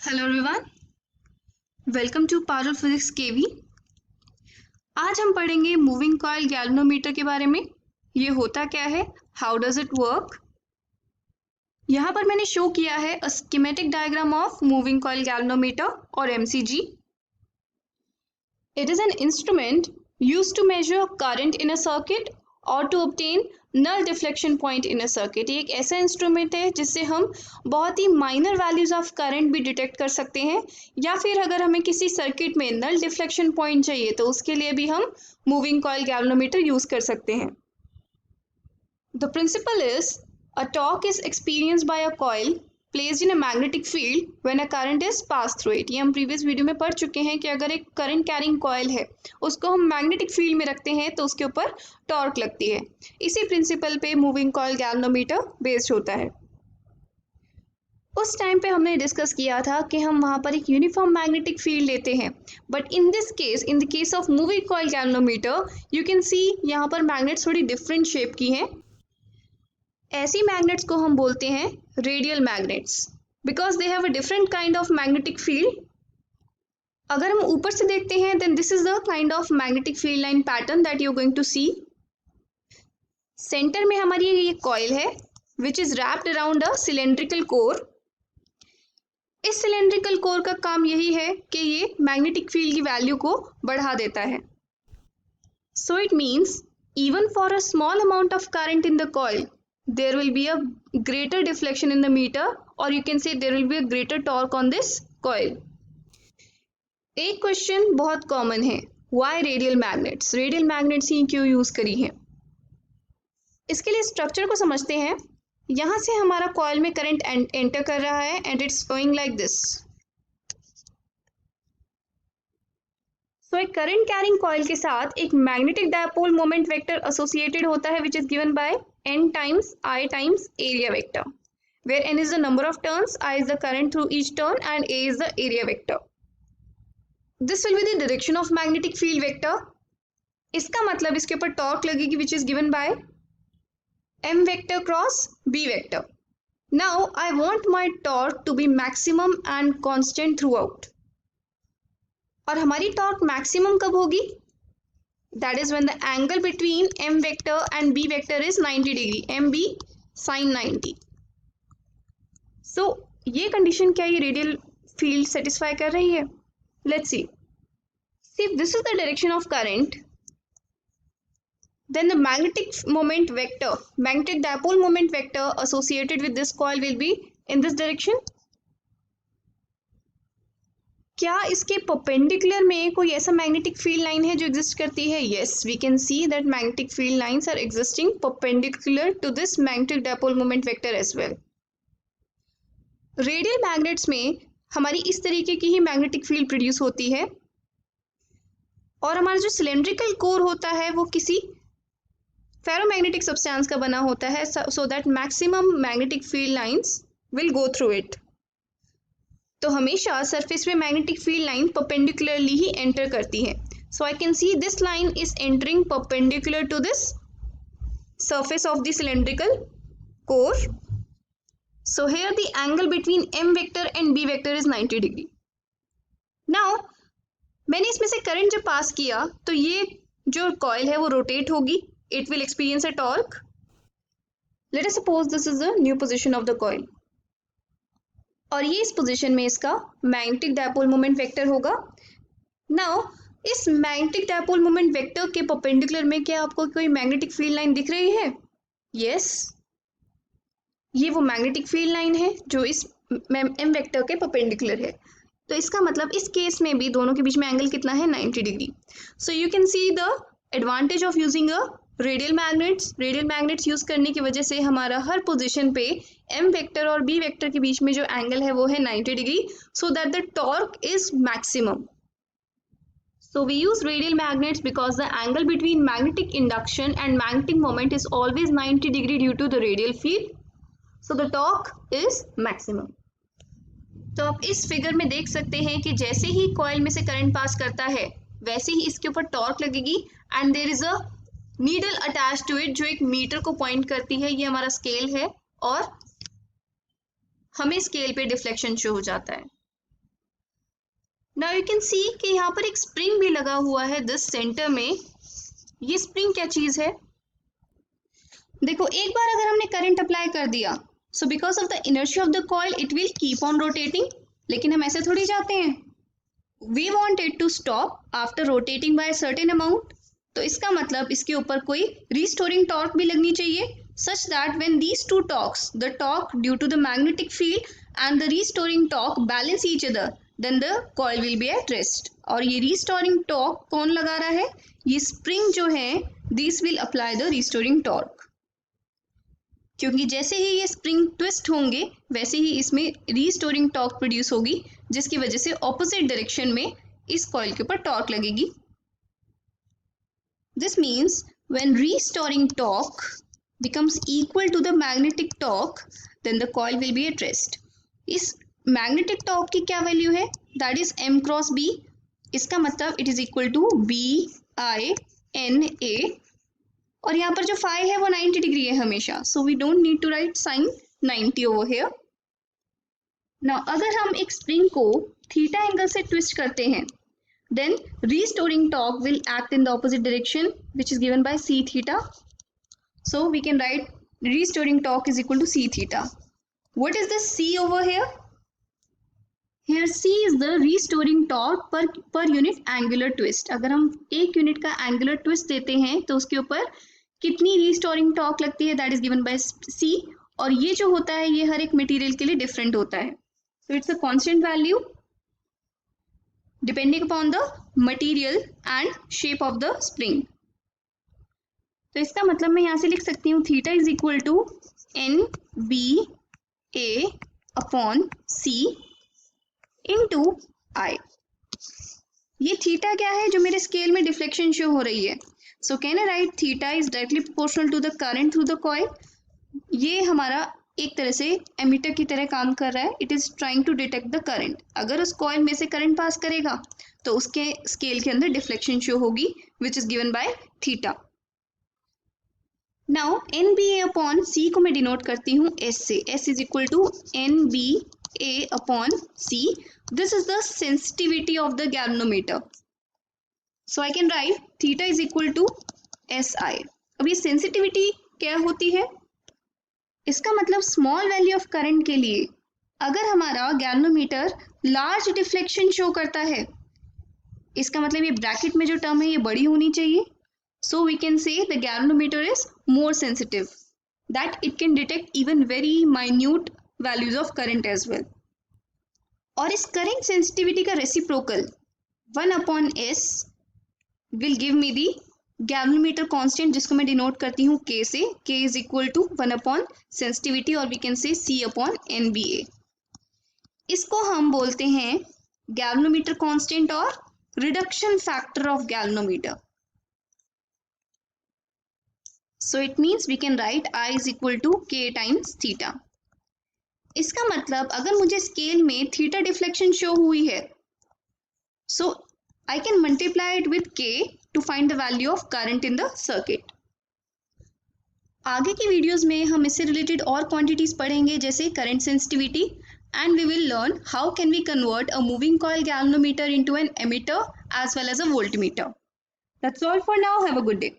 Hello everyone, welcome to Parul physics KV. आज हम पढ़ेंगे मूविंग कॉइल गैल्वेनोमीटर के बारे में। ये होता क्या है, हाउ डज इट वर्क। यहाँ पर मैंने शो किया है a schematic diagram of moving coil galvanometer और MCG. It is an instrument used to measure current in a circuit or to obtain null deflection point in a circuit। ये एक ऐसा instrument है जिससे हम बहुत ही माइनर वैल्यूज ऑफ करंट भी detect कर सकते हैं, या फिर अगर हमें किसी सर्किट में नल डिफ्लेक्शन पॉइंट चाहिए तो उसके लिए भी हम मूविंग कॉइल गैल्वेनोमीटर यूज कर सकते हैं। The principle is a torque is experienced by a coil placed in a magnetic field when a current is passed through it। ये हम प्रीवियस वीडियो में पढ़ चुके हैं कि अगर एक करंट कैरिंग कॉइल है उसको हम मैग्नेटिक फील्ड में रखते हैं तो उसके ऊपर टॉर्क लगती है। इसी प्रिंसिपल पे मूविंग कॉइल गैल्वेनोमीटर बेस्ड होता है। उस टाइम पे हमने डिस्कस किया था कि हम वहाँ पर एक यूनिफॉर्म मैग्नेटिक फील्ड लेते हैं, but in this case, in the case of moving coil galvanometer, you can see यहाँ पर मैग्नेट्स थोड़ी डिफरेंट शेप की हैं। ऐसी मैग्नेट्स को हम बोलते हैं radial magnets, because they have a different kind of magnetic field. अगर हम ऊपर से देखते हैं then this is the kind of magnetic field line pattern that you are going to see. Centre में हमारी ये कॉइल है which is wrapped around a cylindrical core. इस सिलेंड्रिकल कोर का काम यही है कि ये मैग्नेटिक फील्ड की वैल्यू को बढ़ा देता है। So it means even for a small amount of current in the coil there will be a greater deflection in the meter, or you can say there will be a greater torque on this coil। एक question बहुत common है, why radial magnets? Radial magnets ही क्यों use करी है? इसके लिए structure को समझते हैं। यहां से हमारा कॉइल में करंट एंटर कर रहा है and it's flowing like this. So एक करंट कैरिंग कॉइल के साथ एक magnetic dipole moment vector associated होता है which is given by n times I times area vector, where n is the number of turns, I is the current through each turn, and A is the area vector. This will be the direction of magnetic field vector. इसका मतलब इसके ऊपर torque लगेगी which is given by m vector cross b vector. Now I want my torque to be maximum and constant throughout. और हमारी torque maximum कब होगी? That is when the angle between m vector and b vector is 90 degree, mb sin 90। So ये condition क्या ये radial field satisfy कर रही है? Let's see. See, if this is the direction of current, then the magnetic moment vector, magnetic dipole moment vector associated with this coil will be in this direction। क्या इसके perpendicular में कोई ऐसा magnetic field line है जो exist करती है? Yes, we can see that magnetic field lines are existing perpendicular to this magnetic dipole moment vector as well. Radial magnets में हमारी इस तरीके की ही मैग्नेटिक फील्ड प्रोड्यूस होती है, और हमारा जो सिलेंड्रिकल कोर होता है वो किसी फेरोमैग्नेटिक सब्सटेंस का बना होता है, so that maximum magnetic field lines will go through it. तो हमेशा सरफेस पे मैग्नेटिक फील्ड लाइन परपेंडिकुलरली ही एंटर करती है। So I can see this line is entering perpendicular to this surface of the cylindrical core. So here the angle between m vector and b vector is 90 degree. Now मैंने इसमें से current जब पास किया तो ये जो कॉइल है वो रोटेट होगी, it will experience a torque. Let us suppose this is the new position of the coil, और ये इस पोजीशन में इसका मैग्नेटिक डायपोल मोमेंट वेक्टर होगा। नाउ इस मैग्नेटिक डायपोल मोमेंट वेक्टर के परपेंडिकुलर में क्या आपको कोई मैग्नेटिक फील्ड लाइन दिख रही है? यस, ये वो मैग्नेटिक फील्ड लाइन है जो इस एम वेक्टर के परपेंडिकुलर है। तो इसका मतलब इस केस में भी दोनों के बीच में एंगल कितना है? 90 degree. So you can see the advantage of using a radial magnets use करने की वजह से हमारा हर पोजीशन पे एम वेक्टर और बी वेक्टर के बीच में जो एंगल है वो है 90 degree, so that the torque is maximum. So we use radial magnets because the angle between magnetic induction and magnetic moment is always 90 degree due to the radial field. So the torque is maximum. तो आप इस figure में देख सकते हैं कि जैसे ही coil में से करंट पास करता है वैसे ही इसके ऊपर टॉर्क लगेगी, and there is a needle attach to it जो एक मीटर को पॉइंट करती है। ये हमारा स्केल है और हमें स्केल पे डिफ्लेक्शन शो हो जाता है। नाउ यू कैन सी कि यहाँ पर एक स्प्रिंग भी लगा हुआ है दिस सेंटर में। ये स्प्रिंग क्या चीज है? देखो, एक बार अगर हमने करंट अप्लाई कर दिया, so because of the inertia of the coil it will keep on rotating, लेकिन हम ऐसे थोड़ी जाते हैं। We want it to stop after rotating by certain amount. तो इसका मतलब इसके ऊपर कोई रिस्टोरिंग टॉर्क भी लगनी चाहिए, such that when these two torques, the torque due to the magnetic field and the restoring torque balance each other, then the coil will be at rest. और ये restoring torque कौन लगा रहा है? ये spring जो है, this will apply the restoring torque. क्योंकि जैसे ही ये स्प्रिंग ट्विस्ट होंगे वैसे ही इसमें रीस्टोरिंग टॉर्क प्रोड्यूस होगी, जिसकी वजह से ऑपोजिट डायरेक्शन में इस कॉइल के ऊपर टॉर्क लगेगी। This means when restoring torque becomes equal to the magnetic torque, then the coil will be at rest. इस magnetic torque की क्या वैल्यू है? That is m cross b. इसका मतलब it is equal to BINA, और यहाँ पर जो phi है वो 90 डिग्री है हमेशा, so we don't need to write sin 90 over here. Now अगर हम एक स्प्रिंग को थीटा एंगल से ट्विस्ट करते हैं, then restoring torque will act in the opposite direction, which is given by c theta. So we can write restoring torque is equal to c theta. What is this c over here? Here c is the restoring torque per unit angular twist. अगर हम एक unit का angular twist देते हैं तो उसके ऊपर कितनी restoring torque लगती है, that is given by c. और ये जो होता है ये हर एक मटेरियल के लिए डिफरेंट होता है. So it's a constant value depending upon the material and shape of the spring. तो इसका मतलब मैं यहाँ से लिख सकती हूँ theta is equal to NBA upon C into I. ये थीटा क्या है? जो मेरे स्केल में डिफ्लेक्शन शो हो रही है. So can I write theta is directly proportional to the current through the coil. ये हमारा एक तरह से एमीटर की तरह काम कर रहा है. It is trying to detect the current. अगर उस कॉइल में से करंट पास करेगा तो उसके स्केल के अंदर डिफ्लेक्शन शो होगी, which is given by theta. Now NBA upon C को मैं डिनोट करती हूँ S से. S is equal to NBA upon C. This is the sensitivity of the galvanometer. So I can write theta is equal to SI. अब ये sensitivity क्या होती है? इसका मतलब स्मॉल वैल्यू ऑफ करंट के लिए अगर हमारा गैल्वेनोमीटर लार्ज डिफ्लेक्शन शो करता है, इसका मतलब ये ब्रैकेट में जो टर्म है ये बड़ी होनी चाहिए. So we can say the galvanometer is more sensitive, that it can detect even very minute values of current as well. और इस current sensitivity का reciprocal 1 upon S will give me the galvanometer constant, जिसको मैं denote करती हूँ K से. K is equal to 1 upon sensitivity, और we can say C upon NBA. इसको हम बोलते हैं galvanometer constant और reduction factor of galvanometer. So it means we can write I is equal to K times theta. इसका मतलब अगर मुझे स्केल में थीटा डिफ्लेक्शन शो हुई है, so I can multiply it with K to find the value of current in the circuit. आगे की videos में हम इससे रिलेटेड और क्वांटिटीज पढ़ेंगे, जैसे current sensitivity, and we will learn how can we convert a moving coil galvanometer into an emitter as well as a voltmeter. That's all for now. Have a good day.